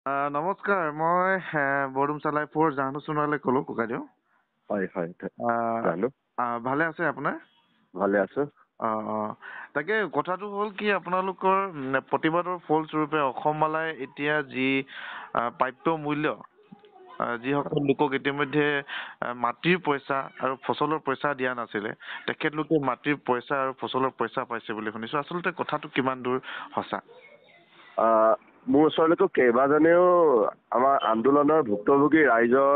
নমস্কাৰ, মই বৰডুমচা লাইফৰ জাহ্নু সোণোৱালে ক'লো ককাইদেউ। হয় হয় আহ, জানো ভালে আছে আপোনাৰ? ভালে আছো। তাকে কথাটো হ'ল কি আপোনালোকৰ প্ৰতিবাদৰ ফলস্বৰূপে অসমমালাই এতিয়া যি প্ৰাপ্য মূল্য যিসকল লোকক ইতিমধ্যে মাটিৰ পইচা আৰু ফচলৰ পইচা দিয়া নাছিলে, তেখেতলোকে মাটিৰ পইচা আৰু ফচলৰ পইচা পাইছে বুলি শুনিছো। আচলতে কথাটো কিমান দূৰ সঁচা? মোৰ ওচৰলৈকে কেইবাজনেও আমাৰ আন্দোলনৰ ভুক্তভোগী ৰাইজৰ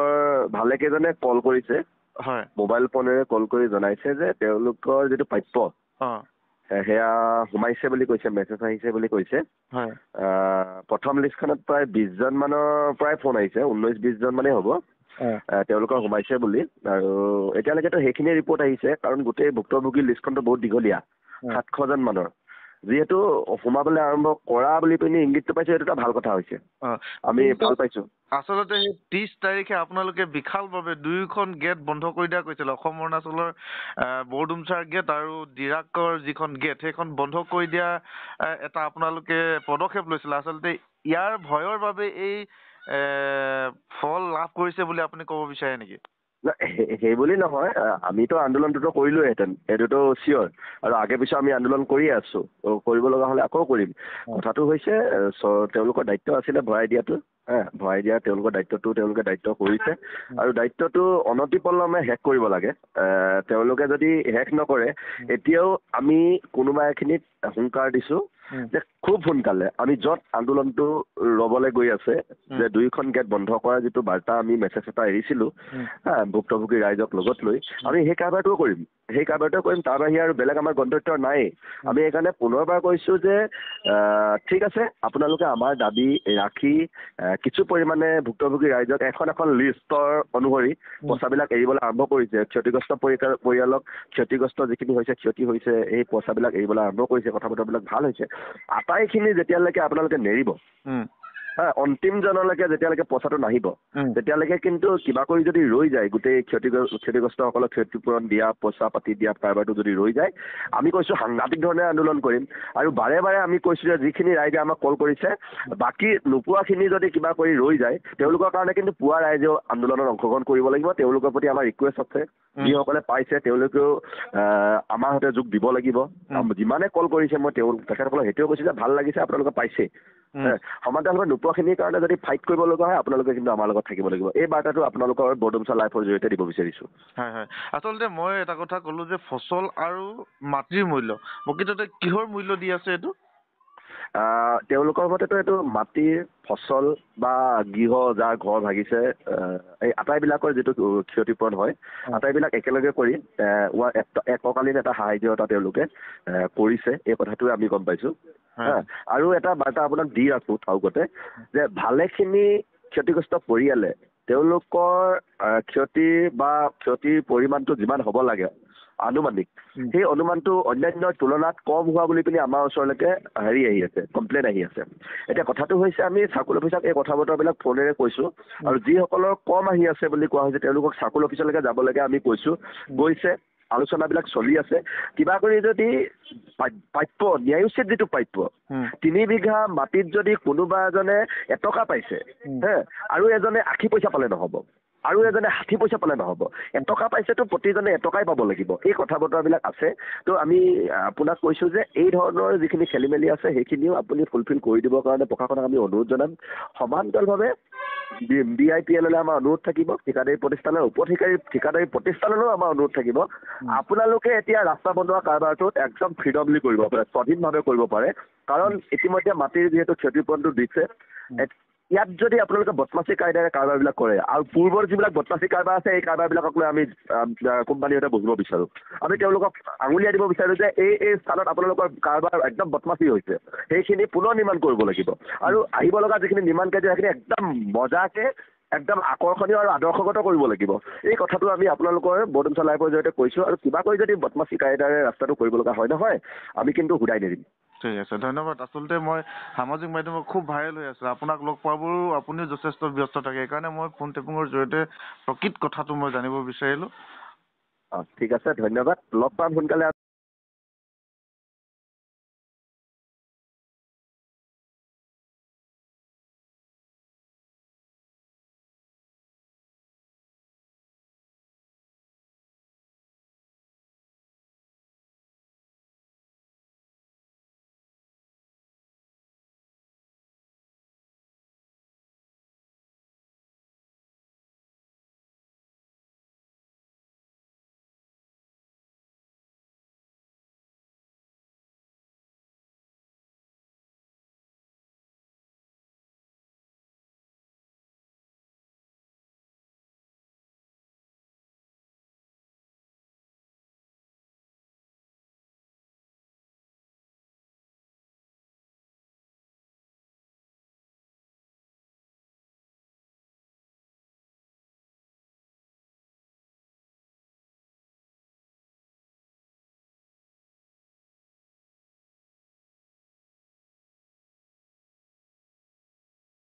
ভালে কেইজনে কল কৰিছে। হয়। মোবাইল ফোনেৰে কল কৰি জনাইছে যে তেওঁলোকৰ যিটো প্ৰাপ্য সেয়া সোমাইছে বুলি কৈছে, মেছেজ আহিছে বুলি কৈছে। হয়। প্ৰথম লিষ্টখনত প্ৰায় 20জন মানৰ প্ৰায় ফোন আহিছে, 19-20 জন মানেই হ'ব তেওঁলোকৰ সোমাইছে বুলি। আৰু এতিয়ালৈকেতো সেইখিনি ৰিপৰ্ট আহিছে, কাৰণ গোটেই ভুক্তভোগী লিষ্টখনটো বহুত দীঘলীয়া, 700জন মানৰ। যিহেতু সোমাবলৈ আৰম্ভ কৰা বুলি পিনি ইংগিতটো পাইছো, এইটো এটা ভাল কথা হৈছে, আমি ভাল পাইছো। আচলতে সেই 30 তাৰিখে আপোনালোকে বিশালভাৱে 2খন গেট বন্ধ কৰি দিয়া কৈছিল। অসম অৰুণাচলৰ বৰডুমচাৰ গেট আৰু ডিৰাকৰ যিখন গেট, সেইখন বন্ধ কৰি দিয়া এটা আপোনালোকে পদক্ষেপ লৈছিলে। আচলতে ইয়াৰ ভয়ৰ বাবে এই ফল লাভ কৰিছে বুলি আপুনি ক'ব বিচাৰে নেকি? সেই বুলি নহয়, আমিতো আন্দোলনটোতো কৰিলোহেঁতেন, এইটোতো চিয়ৰ। আৰু আগে পিছে আমি আন্দোলন কৰিয়ে আছো, কৰিব লগা হ'লে আকৌ কৰিম। কথাটো হৈছে তেওঁলোকৰ দায়িত্ব আছিলে ভৰাই দিয়াটো, ভৰাই দিয়া তেওঁলোকৰ দায়িত্বটো তেওঁলোকে দায়িত্ব কৰিছে। আৰু দায়িত্বটো অনতিপলমে শেষ কৰিব লাগে। তেওঁলোকে যদি শেষ নকৰে, এতিয়াও আমি কোনোবা এখিনিত হুংকাৰ দিছো যে খুব সোনকালে আমি য'ত আন্দোলনটো ৰবলৈ গৈ আছে, যে 2খন গেট বন্ধ কৰাৰ যিটো বাৰ্তা আমি মেছেজ এটা এৰিছিলো ভুক্তভোগী ৰাইজক লগত লৈ, আমি সেই কাৰবাৰটোও কৰিম। তাৰ বাহিৰে আৰু বেলেগ আমাৰ গন্তব্য নাই। আমি সেইকাৰণে পুনৰবাৰ কৈছো যে ঠিক আছে, আপোনালোকে আমাৰ দাবী ৰাখি কিছু পৰিমাণে ভুক্তভোগী ৰাইজক এখন লিষ্টৰ অনুসৰি পইচাবিলাক এৰিবলৈ আৰম্ভ কৰিছে। ক্ষতিগ্ৰস্ত পৰিয়ালক ক্ষতিগ্ৰস্ত যিখিনি হৈছে, ক্ষতি হৈছে, এই পইচাবিলাক এৰিবলৈ আৰম্ভ কৰিছে। কথা বতৰাবিলাক ভাল হৈছে। আটাইখিনি যেতিয়ালৈকে আপোনালোকে নেৰিব, অন্তিমজনলৈকে যেতিয়ালৈকে পইচাটো নাহিব, তেতিয়ালৈকে কিন্তু কিবা কৰি যদি ৰৈ যায়, গোটেই ক্ষতিগ্ৰস্তসকলক ক্ষতিপূৰণ দিয়া, পইচা পাতি দিয়া কাৰবাৰটো যদি ৰৈ যায়, আমি কৈছো সাংঘাতিক ধৰণে আন্দোলন কৰিম। আৰু বাৰে বাৰে আমি কৈছো যে যিখিনি ৰাইজে আমাক কল কৰিছে, বাকী নোপোৱাখিনি যদি কিবা কৰি ৰৈ যায়, তেওঁলোকৰ কাৰণে কিন্তু পুৱা ৰাইজেও আন্দোলনত অংশগ্ৰহণ কৰিব লাগিব। তেওঁলোকৰ প্ৰতি আমাৰ ৰিকুৱেষ্ট আছে, যিসকলে পাইছে তেওঁলোকেও আমাৰ সৈতে যোগ দিব লাগিব। যিমানে কল কৰিছে, মই তেখেতসকলক সেইটোৱে কৈছো যে ভাল লাগিছে আপোনালোকে পাইছে। সমান্তৰালভাৱে নোপোৱাখিনিৰ কাৰণে যদি ফাইট কৰিব লগা হয়, আপোনালোকে কিন্তু আমাৰ লগত থাকিব লাগিব। এই বাৰ্তাটো আপোনালোকৰ বৰডুমচা লাইফৰ জৰিয়তে দিব বিচাৰিছো। হয়। আচলতে মই এটা কথা ক'লো যে ফচল আৰু মাটিৰ মূল্য, প্ৰকৃততে কিহৰ মূল্য দি আছে এইটো? তেওঁলোকৰ মতেতো এইটো মাটিৰ ফচল বা গৃহ, যাৰ ঘৰ ভাগিছে, এই আটাইবিলাকৰ যিটো ক্ষতিপূৰণ হয়, আটাইবিলাক একেলগে কৰি এককালীন এটা সাহায্য এটা তেওঁলোকে কৰিছে। এই কথাটোৱে আমি গম পাইছো। আৰু এটা বাৰ্তা আপোনাক দি আছো থাউকতে, যে ভালেখিনি ক্ষতিগ্ৰস্ত পৰিয়ালে তেওঁলোকৰ ক্ষতিৰ পৰিমাণটো যিমান হ'ব লাগে আনুমানিক, সেই অনুমানটো অন্যান্যৰ তুলনাত কম হোৱা বুলি পিনি আমাৰ ওচৰলৈকে আহি আছে, কমপ্লেইন আহি আছে। এতিয়া কথাটো হৈছে, আমি চাৰ্কুল অফিচক এই কথা বতৰাবিলাক ফোনেৰে কৈছো। আৰু যিসকলৰ কম আহি আছে বুলি কোৱা হৈছে, তেওঁলোকক চাৰ্কুল অফিচলৈকে যাব লাগে আমি কৈছো, গৈছে, আলোচনাবিলাক চলি আছে। কিবা কৰি যদি প্ৰাপ্য, ন্যায়োচিত যিটো প্ৰাপ্য, 3 বিঘা মাটিত যদি কোনোবা এজনে এটকা পাইছে, আৰু এজনে 80 পইচা পালে নহ'ব, আৰু এজনে 60 পইচা পালে নহ'ব। এটকা পাইছেতো প্ৰতিজনে এটকাই পাব লাগিব। এই কথা বতৰাবিলাক আছে। তো আমি আপোনাক কৈছো যে এই ধৰণৰ যিখিনি খেলি মেলি আছে, সেইখিনিও আপুনি ফুলফিল কৰি দিবৰ কাৰণে প্ৰশাসনক আমি অনুৰোধ জনাম। সমান্তৰালভাৱে BIPLলৈ আমাৰ অনুৰোধ থাকিব, ঠিকাদাৰী প্ৰতিষ্ঠানৰ ঠিকাদাৰী প্ৰতিষ্ঠানলৈও আমাৰ অনুৰোধ থাকিব। আপোনালোকে এতিয়া ৰাস্তা বনোৱা কাৰবাৰটোত একদম ফ্ৰীডমলি কৰিব পাৰে, স্বাধীনভাৱে কৰিব পাৰে। কাৰণ ইতিমধ্যে মাটিৰ যিহেতু ক্ষতিপূৰণটো দিছে, ইয়াত যদি আপোনালোকে বদমাচি কায়দাৰে কাৰবাৰবিলাক কৰে, আৰু পূৰ্বৰ যিবিলাক বদমাচি কাৰবাৰ আছে, এই কাৰবাৰবিলাকক লৈ আমি কোম্পানীৰ সৈতে বহিব বিচাৰোঁ। আমি তেওঁলোকক আঙুলিয়াই দিব বিচাৰোঁ যে এই স্থানত আপোনালোকৰ কাৰবাৰ একদম বদমাচি হৈছে, সেইখিনি পুনৰ নিৰ্মাণ কৰিব লাগিব। আৰু আহিব লগা যিখিনি নিৰ্মাণ কাৰ্য, সেইখিনি একদম মজাকে, একদম আকৰ্ষণীয় আৰু আদৰ্শগত কৰিব লাগিব। এই কথাটো আমি আপোনালোকৰ বৰডুমচা লাইভৰ জৰিয়তে কৈছোঁ। আৰু কিবা কৰি যদি বদমাচি কায়দাৰে ৰাস্তাটো কৰিব লগা হয় নহয়, আমি কিন্তু ঘূৰাই নিদিম। ঠিক আছে, ধন্যবাদ। আচলতে মই সামাজিক মাধ্যমত খুব ভাইৰেল হৈ আছোঁ, আপোনাক লগ পাবলৈও আপুনিও যথেষ্ট ব্যস্ত থাকে, সেইকাৰণে মই ফোন টেপিঙৰ জৰিয়তে প্ৰকৃত কথাটো মই জানিব বিচাৰিলোঁ। ঠিক আছে, ধন্যবাদ। লগ পাম সোনকালে।